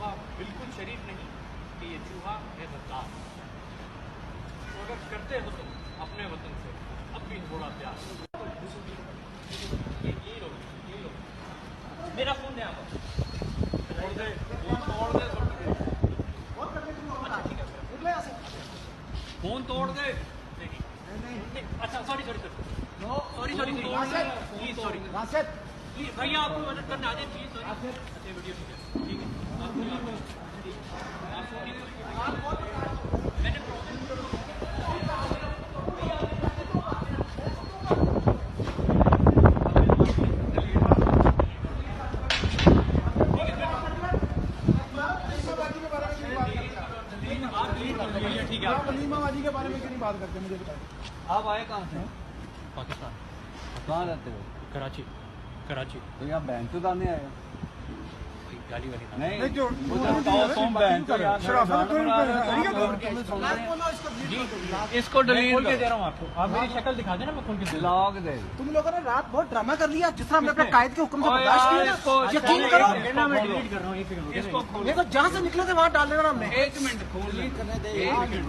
चूहा बिल्कुल शरीफ नहीं कि ये चूहा है गद्दार। तो अगर करते हो तुम अपने वतन से अब भी थोड़ा प्यार। ये लो मेरा फोन दे आप तोड़ दे अच्छा ठीक है फोन तोड़ दे। अच्छा सॉरी प्लीज सॉरी भैया आपको मदद करने आ जाए प्लीज सॉरी। अच्छा वीडियो ठीक है मैंने कलीमाबाजी के बारे में क्यों नहीं बात करते मुझे बताइए। आप आए कहाँ से? पाकिस्तान। कहाँ रहते हो? कराची। तो यहाँ बैंक तो दाने आए गाली वाली नहीं जो तुम बैंक तो इसको डिलीट खोल के दे रहा हूँ आपको। आप मेरी शक्ल दिखा देना मैं खोल के दे लॉग दे। तुम लोगों ने रात बहुत ड्रामा कर लिया जिस तरह हमने अपने कायद के हुक्म से बर्दाश्त किया ना। यकीन करो मैं डिलीट कर रहा हूँ इसको खोल ये तो जहाँ से निकले थे वहाँ डाल देना हमने। एक मिनट खोल करने दे।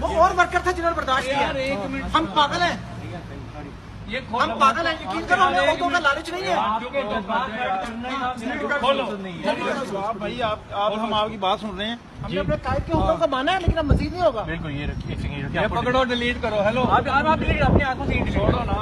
वो और वर्कर था जिन्होंने बर्दाश्त किया। एक मिनट हम पागल हैं, ये हम पागल हैं। यकीन करो हमें औरतों का लालच नहीं है। खोलो भाई आप हम आपकी बात सुन रहे हैं। हमने अपने कायद के हुक्म को माना है लेकिन अब मजीद नहीं होगा। बिल्कुल ये रखिए ये पकड़ो डिलीट करो। हेलो आप डिलीट अपनी आंखों से डिलीट छोड़ो ना।